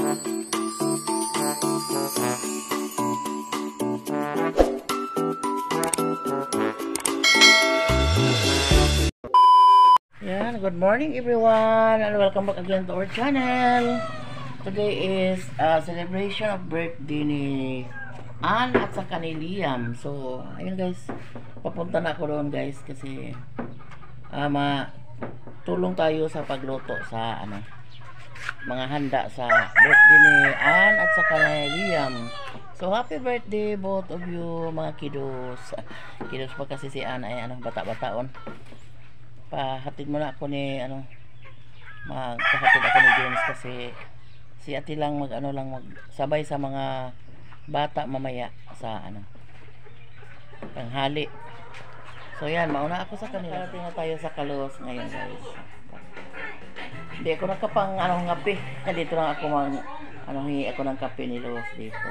Yan, good morning everyone and welcome back again to our channel. Today is celebration of birthday ni Ann at saka ni Liam. So, ayun guys, papunta na ako doon guys kasi tulong tayo sa pagluto sa mga handa sa birthday ni Ann at saka ni Liam. So, happy birthday both of you mga kiddos. Kiddos pa kasi si Ann ay bata-bataon. Pahatid mo na ako ni magpahatid ako ni James kasi si ate lang magsabay sa mga bata mamaya sa tanghali. So yan, mauna ako sa kanila. Parating na tayo sa Kalos ngayon guys. Hindi ako nakapang ngapi. Dito lang ako hingi ako ng kape ni Los dito.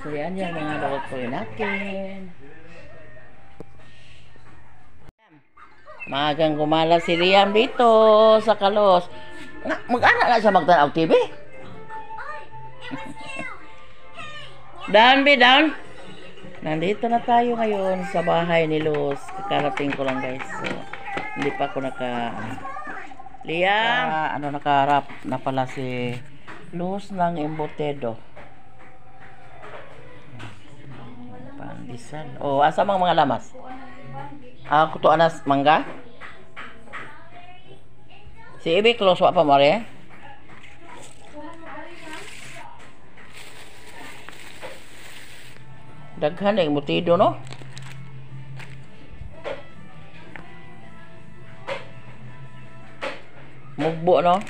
So yan yung mga bawat ko natin. Magang gumala si Liam dito sa Kalos. Mag-ana na siya magtanaw TV. Down, be down. Nandito na tayo ngayon sa bahay ni Luz. Kakarating ko lang guys. So, hindi pa ako Liam, nakaharap na pala si Luz ng embotado. Pandesal. Oh, asa mga lamas? Kuto anas mangga. Si Ibi close wa pa mo re. Daghan ay mutido no. Mugbo no.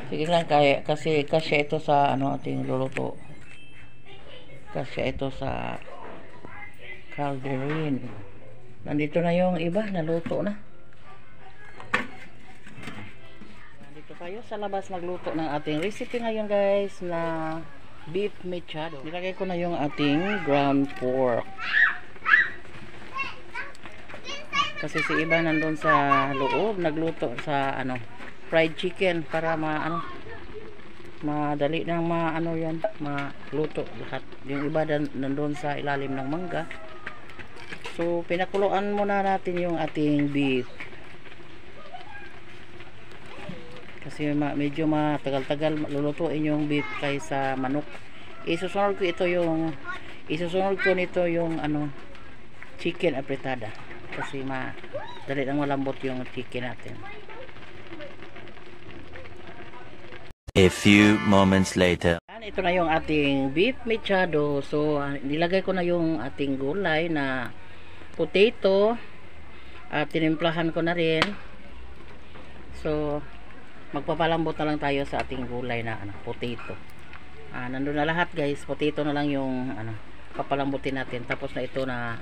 Sige lang kasi ito sa ating luluto. Kasi ito sa calderine. Nandito na yung iba, naluto na. Nandito tayo sa labas magluto ng ating recipe ngayon guys na beef mechado. Nilagay ko na yung ating ground pork. Kasi si iba nandun sa loob, nagluto sa fried chicken para madali nang yan, maluto lahat. Yung iba nandun sa ilalim ng mangga. So, pinakuluan muna natin yung ating beef. Kasi medyo matagal-tagal lulutuin yung beef kaysa manok. Isusunod ko nito yung chicken apretada. Kasi dali lang malambot yung chicken natin. A few moments later. Ito na yung ating beef mechado. So, nilagay ko na yung ating gulay na potato at tinimplahan ko na rin. So magpapalambot na lang tayo sa ating gulay na potato. Nandun na lahat guys, potato na lang yung papalambutin natin, tapos na ito na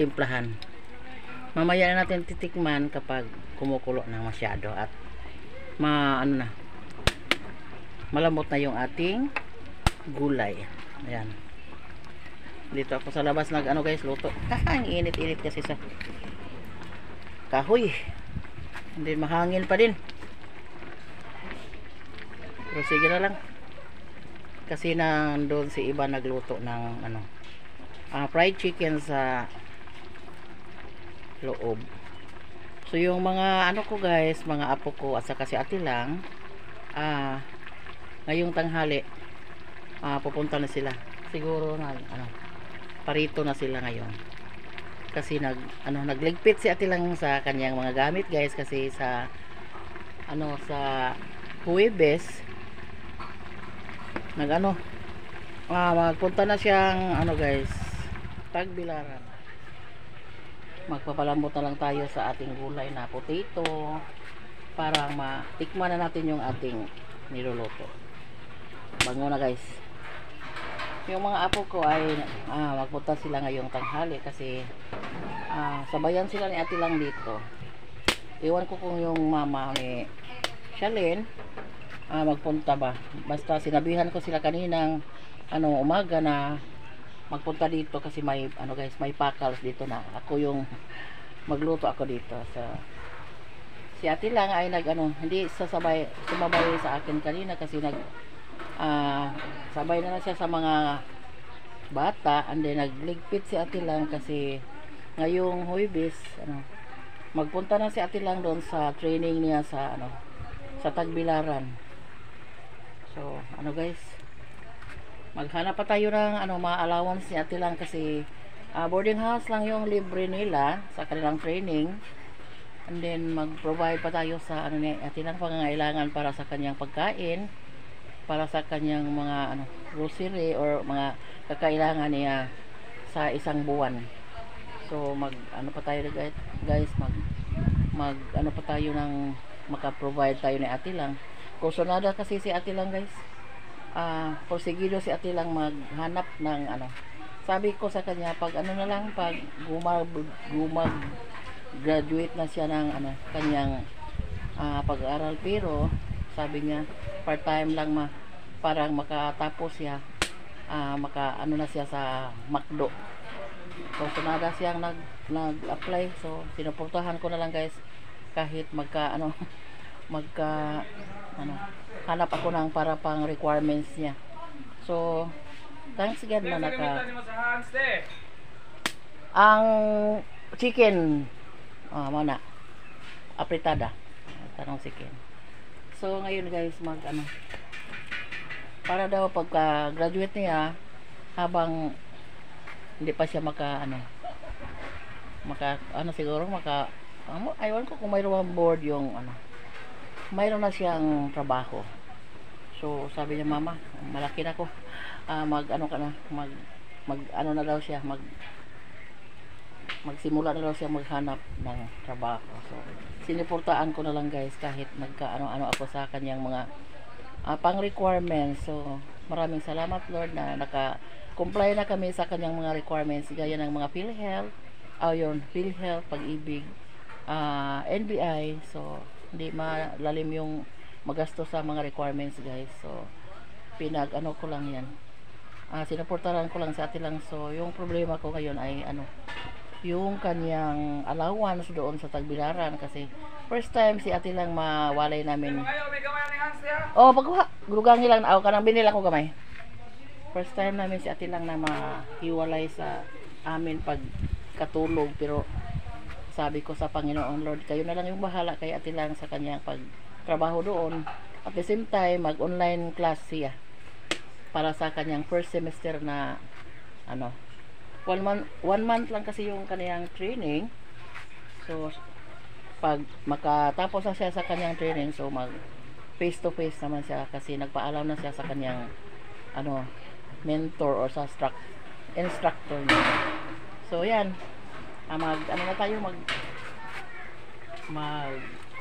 timplahan. Mamaya na natin titikman kapag kumukulo na masyado at malambot na yung ating gulay. Ayan. Dito ako sa labas guys, luto. Ang init-init kasi sa kahoy. Hindi mahangin pa din. Pero sige na lang. Kasi nandun si iba nagluto ng fried chicken sa loob. So yung mga ko guys, mga apo ko at saka si ate lang, ngayong tanghali pupunta na sila. Siguro na parito na sila ngayon kasi nagligpit si ate lang sa kanyang mga gamit guys, kasi sa sa Huwebes magpunta na siyang guys, Tagbilaran. Magpapalambot na lang tayo sa ating gulay na potato para matikman na natin yung ating niluluto. Bango na guys. Yung mga apo ko ay magpunta sila ngayong tanghali kasi sabayan sila ni ate lang dito. Iwan ko kung yung mama ni Shalyn magpunta ba. Basta sinabihan ko sila kaninang umaga na magpunta dito kasi may guys, may pakals dito na ako yung magluto ako dito sa si ate lang ay hindi sumabay sa akin kanina kasi sabay na siya sa mga bata, and then nagligpit si ate lang kasi ngayong Huwebes magpunta na si ate lang doon sa training niya sa sa Tagbilaran. So guys, maghanap pa tayo ng mga allowance ni ate lang kasi boarding house lang yung libre nila sa kanilang training, and then mag-provide pa tayo sa ni ate lang pangangailangan para sa kanyang pagkain, para sa kanyang mga grocery or mga kakailangan niya sa isang buwan. So pa tayo guys, mag pa tayo ng maka-provide tayo ni ate lang. Kursunada kasi si ate lang guys, porsigido si ate lang maghanap ng sabi ko sa kanya pag na lang, pag graduate na siya ng kanyang pag-aaral, pero sabi niya part-time lang parang makatapos siya, na siya sa McDo. So sunada siyang nag-apply, so sinuportahan ko na lang guys kahit hanap ako ng para pang requirements niya. So thanks again na ang chicken mana apritada tanong chicken. So ngayon guys para daw pagka graduate niya, habang hindi pa siya siguro aywan ko kung mayroon board yung mayroon na siyang trabaho. So sabi niya, mama, malaki na ko, na daw siya magsimula na daw siya maghanap ng trabaho. So siniportaan ko na lang guys kahit nagka-ano ako sa kanyang mga pang requirements. So maraming salamat Lord na naka-comply na kami sa kanyang mga requirements, gaya ng mga PhilHealth, PhilHealth, Pag-ibig, NBI. So hindi malalim yung magastos sa mga requirements guys. So ko lang yan, sinuportahan ko lang sa ate lang. So yung problema ko ngayon ay yung kanyang allowance doon sa Tagbilaran, kasi first time si ate lang mawalay namin. Pagkuha grugangi lang kanang binila ko gamay. First time namin si ate lang na mahiwalay sa amin pag katulog, pero sabi ko sa Panginoon, Lord, kayo na lang yung bahala kay ate lang sa kanyang pagtrabaho doon. At the same time mag-online class siya para sa kanyang first semester na 1 month lang kasi yung kaniyang training. So pag makatapos na siya sa kanyang training, so mag face to face naman siya kasi nagpaalam na siya sa kanyang mentor or sa instructor niya. So yan,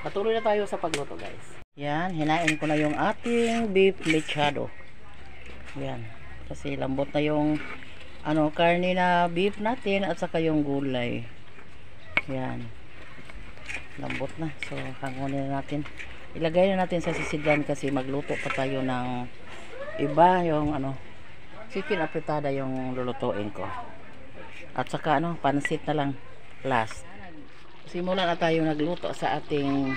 patuloy na tayo sa pagluto guys. Yan, hinain ko na yung ating beef mechado. Yan, kasi lambot na yung karne na beef natin at saka yung gulay. Yan, lambot na. So hangunin na natin, ilagay na natin sa sisidlan kasi magluto pa tayo ng iba, yung chicken apritada yung lulutuin ko, at saka pansit na lang last. Simulan na tayo nagluto sa ating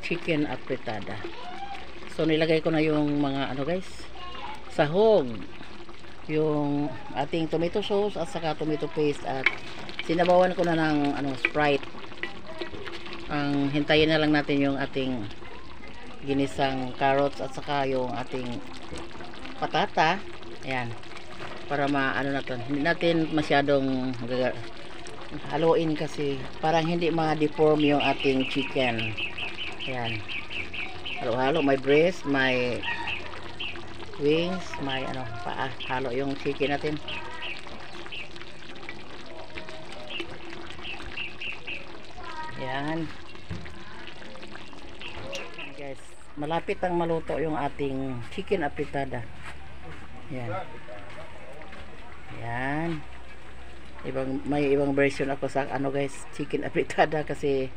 chicken apritada. So nilagay ko na yung mga guys, sahog, yung ating tomato sauce at saka tomato paste, at sinabawan ko na ng Sprite. Ang hintayin na lang natin yung ating ginisang carrots at saka yung ating patata. Ayan, para hindi natin masyadong haluin kasi parang hindi ma-deform yung ating chicken. Ayan, halo-halo, may breast, may wings, may paa, halo yung chicken natin. Yan guys, malapit ang maluto yung ating chicken apritada. Yan, yan, may ibang version ako sa guys, chicken apritada, kasi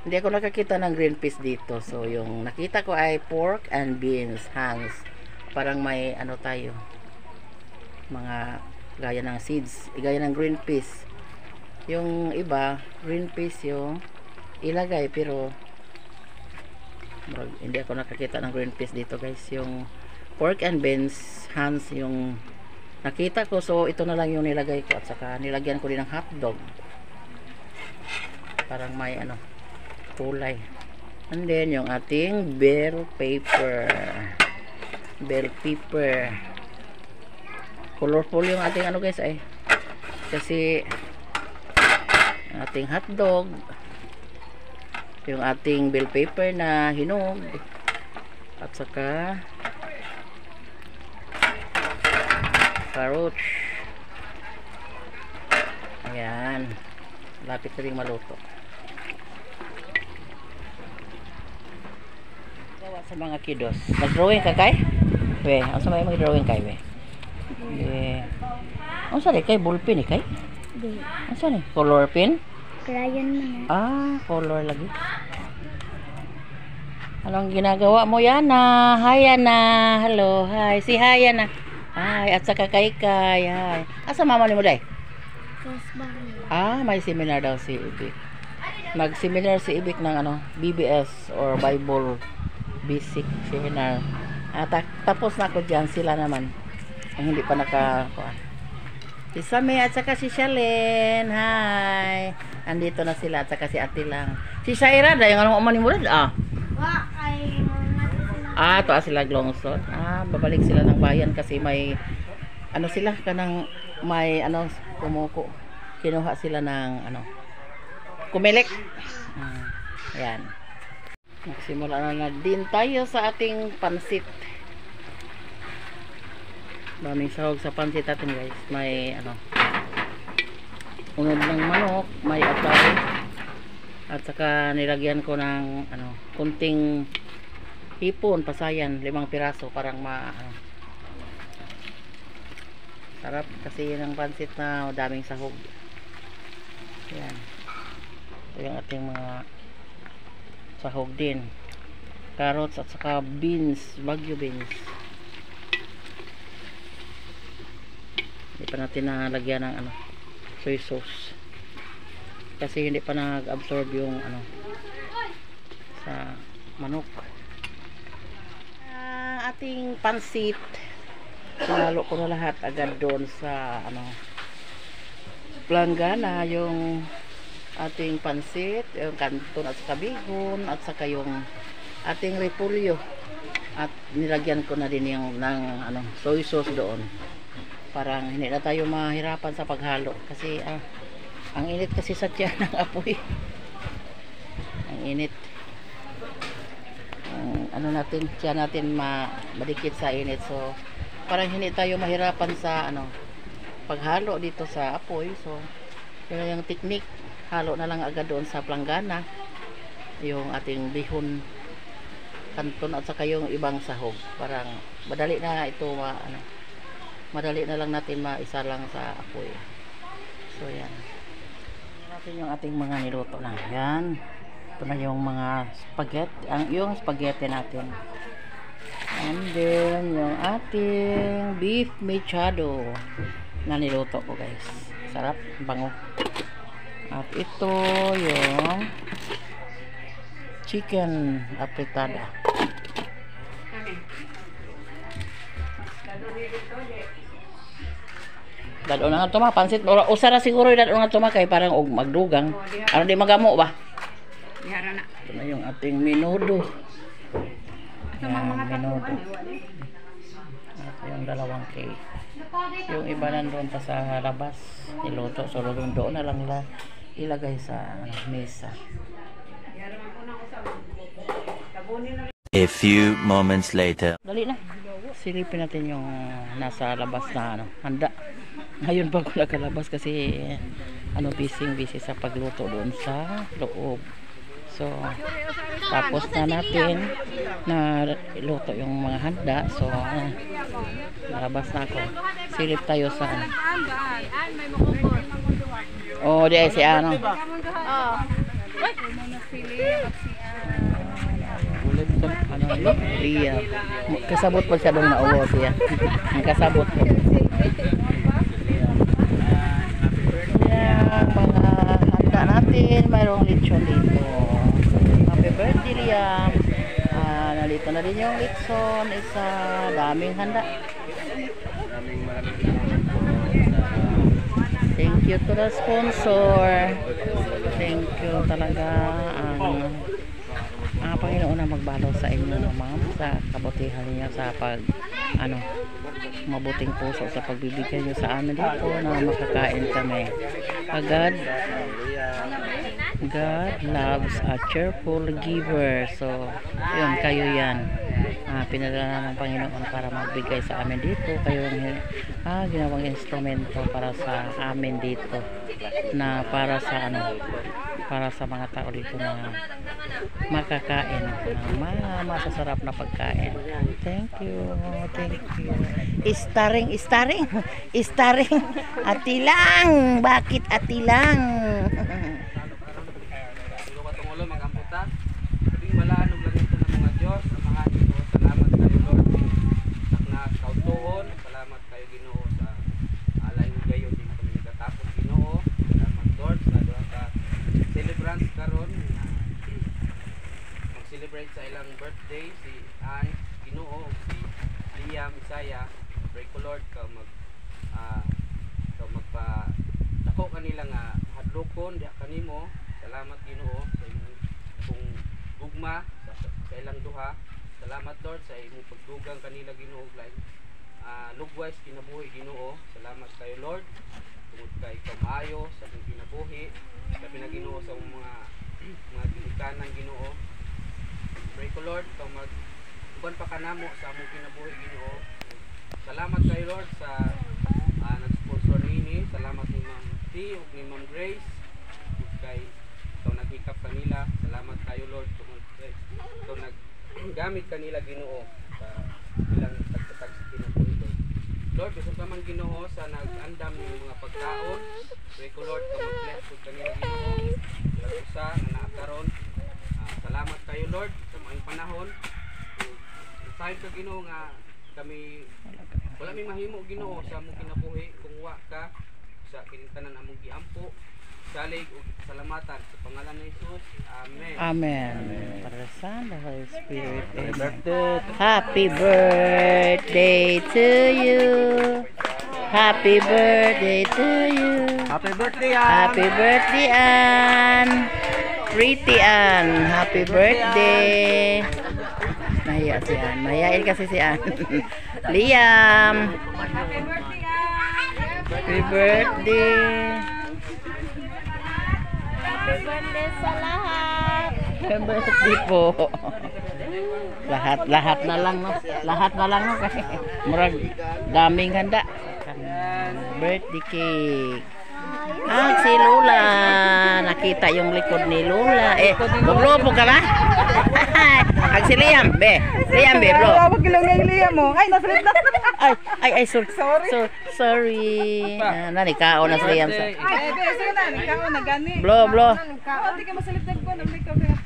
hindi ako nakakita ng green peas dito. So yung nakita ko ay pork and beans, hangs. Parang may tayo, mga gaya ng seeds, gaya ng green peas. Yung iba green peas yung ilagay, pero Hindi ako nakakita ng green peas dito guys. Yung pork and beans hands yung nakita ko, so ito na lang yung nilagay ko, at saka nilagyan ko din ng hotdog, parang may ano kulay. And then yung ating bell pepper, colorful yung ating ano guys ay, kasi ating hotdog, yung ating bell pepper na hinog, at saka carrots. Ayan, lapit na rin maluto. Gawa sa mga kiddos. Nag-drawing ka kay? We, ang sa may mag-drawing kay we? Ang saan kay? Ballpen kay? Di. Ang saan color pen? Crayon mo na. Ah, color lagi. Anong ginagawa mo, Yana? Hi, Yana. Hello, hi. Si hi, Yana. Hi, at saka kay. Hi. Asa mama ni mo, day? Kasbang. Ah, may seminar daw si Ibik. Mag-seminar si Ibik ng ano, BBS or Bible Basic Seminar. Tapos na ako dyan, sila naman. Ang hindi pa si Sami at saka si Shalene. Hi. Andito na sila at saka si Ate lang. Si Shaira, yung anong umanin mo rin? To sila Glongsod. Babalik sila ng bayan kasi may ano sila kanang may ano kumuko. Kinuha sila ng ano kumilik. Ayan. Magsimula na din tayo sa ating pansit. Daming sahog sa pansit natin guys. May ano unod ng manok, may atay, at saka nilagyan ko ng ano kunting hipon, pasayan, 5 piraso, parang sarap kasi yun ang pansit na daming sahog. Yan, ito yung ating mga sahog din, carrots at saka beans, bagyo beans. Hindi pa natin nalagyan ng ano soy sauce kasi hindi pa nag-absorb yung ano sa manok. Ating pansit, sinalo ko na lahat agad doon sa ano planggana, yung ating pansit, yung kanton at saka bihon at saka yung ating repolyo, at nilagyan ko na din yung ng ano soy sauce doon. Parang hindi na tayo mahirapan sa paghalo kasi ang init kasi sa tiyan ng apoy. Ang init. Ano natin, tiyan natin madikit sa init, so parang hindi tayo mahirapan sa ano paghalo dito sa apoy. So yun yung technique, halo na lang agad doon sa planggana yung ating bihon, kanton at saka yung ibang sahog. Parang madali na ito madali na lang natin maisa lang sa apoy. So yan natin yung ating mga niluto na yan. Ito na yung mga spaghetti, yung spaghetti natin. And then yung ating beef mechado na niluto ko guys. Sarap, bango. At ito yung chicken apretada. Dado na nga ito pansit. Usara siguro yung dado nga ito kay parang magdugang. Ano di magamo ba? Ito na yung ating menudo. Yan, menudo. Ito yung dalawang cake. Yung iba nandun pa sa labas. Niluto. So doon na lang nila ilagay sa mesa. A few moments later. Dali na. Silipin natin yung nasa labas na handa. Ngayon pa ako nakalabas kasi busy sa pagluto doon sa loob. So tapos na natin na luto yung mga handa. So nalabas na ako. Silip tayo sa di ay si ano. Lia. Kasabot pa siya doon na uwo siya. Ang kasabot ko. Mga handa natin, mayroong lechon dito. Happy birthday, Liam. Nalito na din yung litson. Isa daming handa. Thank you to the sponsor. Thank you talaga ang Panginoon na magbalo sa inyo, no, ma'am, sa kabutihan niyo sa mabuting puso sa pagbibigay niyo sa amin dito na makakain kami. God loves a cheerful giver. So, yun, kayo yan. Pinadala ng Panginoon para magbigay sa amin dito. Kayo ang ginawang instrumento para sa amin dito, na para sa para sa mga tao dito na makakain ng masasarap na pagkain. Thank you. Staring atilang, bakit atilang? Patungulo magamputa kabing malanog lang ito ng mga Diyos ang mga Ginoo. Salamat kayo Lord na kautuhon. Salamat kayo Ginoo sa alay mo gayon din kami nagatapos Ginoo. Salamat Lord sa duha ka celebrants karon na mag-celebrate sa ilang birthday, si Ann Ginoo ug si Liam Isaya. Pray ko Lord ka magpa dako kanila nga hadlokon diha kanimo. Salamat Ginoo sa imong gugma sa ilang duha. Salamat Lord sa imong pagdugang kanila Ginoo like lugway kinabuhi Ginoo. Salamat kayo Lord tungod kay ikaw maayo sa imong kinabuhi. Labi na Ginoo sa mga ginikanan Ginoo. Pray ko Lord ikaw uban pa kanamo sa among kinabuhi Ginoo. Salamat kayo Lord sa nag-sponsor nini. Salamat ni Ma'am T ug ni Ma'am Grace kay ikaw naghikap kanila. Salamat kayo Lord tungod kay ikaw naggamit kanila Ginoo sa ilang tagtatag sa kinabuhi Lord. Gusto ka man Ginoo sa nag-andam ng mga pagkaon. Pray ko Lord ikaw mag-bless pud kanila Ginoo sa nga naa karon. Salamat kayo Lord sa mga panahon. Sayang ka Ginoo nga kami wala may mahimo Ginoo sa among kinabuhi kung wa ka sa kinintanan among giampo. Salig ug salamatan sa pangalan ni Jesus. Amen. Amen. Para sa Holy Spirit. Happy birthday to you. Happy birthday to you. Happy birthday Ann. Happy birthday Ann. Pretty Ann. Happy birthday. Mahiya si Ann. Mahiyain kasi si Ann. Liam. Happy birthday. Happy birthday sa lahat. Happy birthday po. Lahat na lang no. Lahat na lang no kasi murag daming handa. Birthday cake. Si Lola. Nakita yung likod ni Lola. Buglo po ka ba? Si Liam, be. Liam, be, bro. Tawag ilaw nga yung Liam mo. Ay, nasalit na. Ay, sorry. Nanikao na si Liam. Ay, be, sige na. Ikaw na gani. Blo. Ikaw, di ka masalit na po. Nang ikaw kaya